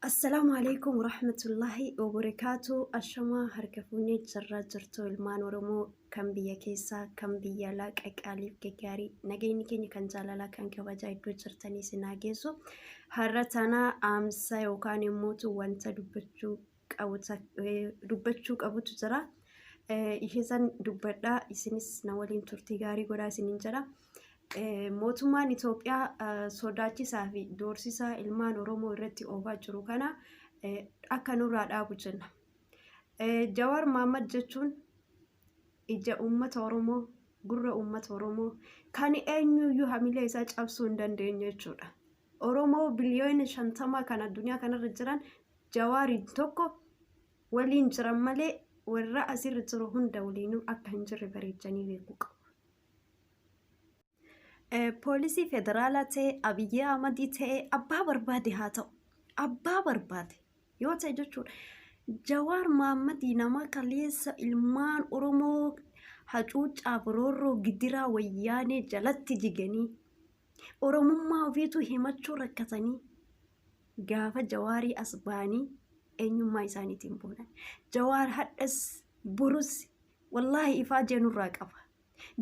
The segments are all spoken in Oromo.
السلام عليكم ورحمة الله وبركاته. الشما هركفوني جرى جرتو المان ورمو كم بيا كيسا كم بيا لاك أكاليف كيكاري نجيني كني كان جالالا كان كوجاي دو جرتني سناجيسو هرتنا أمسا يوكان يموتو وانتا دبتشوك أبو تجرا إيشان دبدا إسنس نوالين ترتيغاري غدا سننجرا mootummaan Itoophiyaa sodaachisaa fi doorsisaa ilmaan Oromoo irratti oofaa jiru kana akka nurraa dhaabu jenna. Jawaar Mohaammed jechuun ija uummata Oromoo, gurra uummata Oromoo kan eenyuyyuu hamilee isaa cabsuu hin dandeenye jechuudha. Oromoo biliyoona 50 kan addunyaa kanarra jiran Jawaariin tokko waliin jiran malee warra asirra jiru hunda waliinuu akka hin jirre bareechanii beekuu qabu. Poolisii federaalaa ta'e Abiyyi Ahmedii ta'e abbaa barbaade haa ta'u abbaa barbaade yoo ta'e jechuudha. Jawaar Mohaammed nama kaleessa ilmaan Oromoo hacuucaaf roorroo gidiraa wayyaanee jalatti jiganii Oromummaa ofiitu himachuu rakkatanii gaafa Jawaarii as ba'anii eenyummaa isaaniitiin boodan. Jawaar hadhas burus wallaahi ifaa jeenurraa qaba.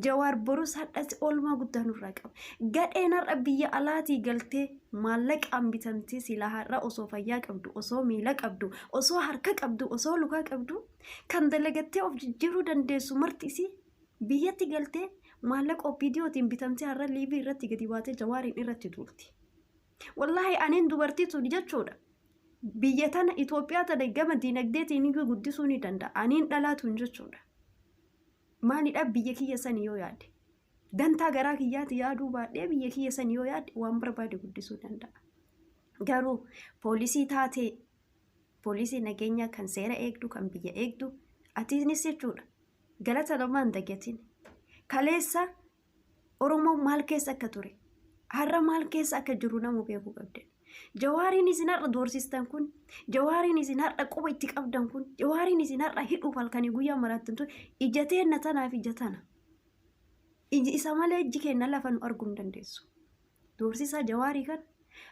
Jawaar borus hadhas oolmaa guddaa nurraa qaba. Gadheen har'a biyya alaatii galtee maallaqaan bitamtee silaa har'a osoo fayyaa qabdu, osoo miila qabdu, osoo harka qabdu, osoo lukaa qabdu kan dalagattee of jijjiiruu dandeessu martisi biyyatti galtee maallaqa OPDOtiin bitamtee har'a liivii irratti gadi baatee Jawaariin irratti tuulti. Wallaahi aniin dubartii tuni jechuudha. Biyya tana Itoophiyaa tana gama diinagdeetiin guddisuu ni danda'a. Aniin dhalaatuun jechuudha. Maalidha biyya kiyya sanii yoo yaade dantaa garaa kiyyaati yaaduu baadhee biyya kiyya sanii yoo yaade waan barbaade guddisuu danda'a. Garuu poolisii taatee poolisii nageenya kan seera eegdu kan biyya eegdu atiinis jechuudha. Galata lamaan dagatiin kaleessa Oromoo maal keessa akka ture har'a maal keessa akka jiru namu beekuu qabden. Jawaariin isin har'a doorsistan kun, Jawaariin isin har'a quba itti qabdan kun, Jawaariin isin har'a hidhuuf halkanii guyyaa maraattan tun ija teenna tanaaf ija tana. Iji isa malee iji kenna lafa nu arguu hin dandeessu. Doorsisaa Jawaarii kan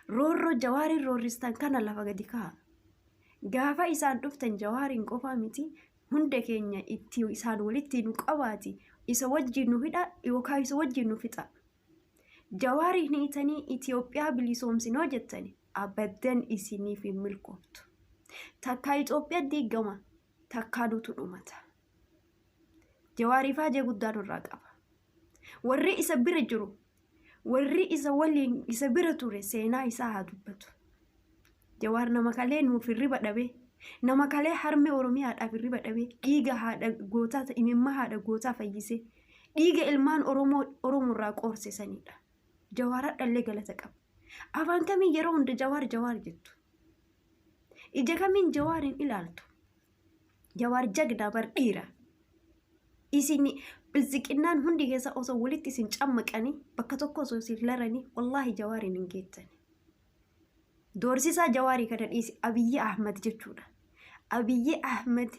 roorroo Jawaariin roorristan kana lafa gadi ka'a. Gaafa isaan dhuftan Jawaariin qofaa miti hunda keenya itti isaan walitti nu qabaati isa wajjin nu hidha yookaan isa wajjin nu fixa. Jawaariin hiitanii Itoophiyaa bilisoomsinoo jettani abadan isiniif hin milkooftu. Takkaa Itoophiyaa diigama takkaa duutu dhumata. Jawaariif hajee guddaa nurraa qaba. Warri isa bira jiru warri isa waliin isa bira ture seenaa isaa haa dubbatu. Jawaar nama kalee nuuf hirriba dhabee nama kalee harmee Oromiyaadhaaf hirriba dhabee dhiiga haadha gootaa imimmaa haadha gootaa fayyisee dhiiga ilmaan Oromoorraa qoorsisanidha. Jawaar hadhallee galata qaba. Afaan kamiin yeroo hunda Jawaar jettu. Ija kamiin Jawaariin ilaaltu. Jawaar jagdaa bar dhiira. Isin bilziqinnaan hundi keessa osoo walitti isin cammaqanii bakka tokko osoo isin laranii wallaahi Jawaariin hin geettani. Doorsisaa Jawaarii kana dhiisi Abiyyi Ahmad jechuudha. Abiyyi Ahmad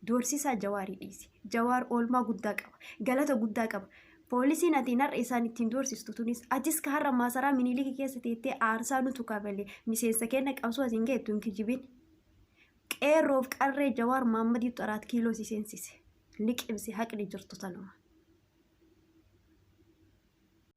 doorsisaa Jawaarii dhiisi. Jawaar oolmaa guddaa qaba. Galata guddaa qaba. Poolisiin atiin har'a isaan ittiin doorsistu tunis atis ka har'a maasaraa Minilikii keessa teettee aarsaa nutu kafalee miseensa kenna qabsoo asiin geettu hin kijibin. Qeerroof qarree Jawaar Mohaammed 4 kiiloo si seensise liqimsi haqni jirtu tanuma.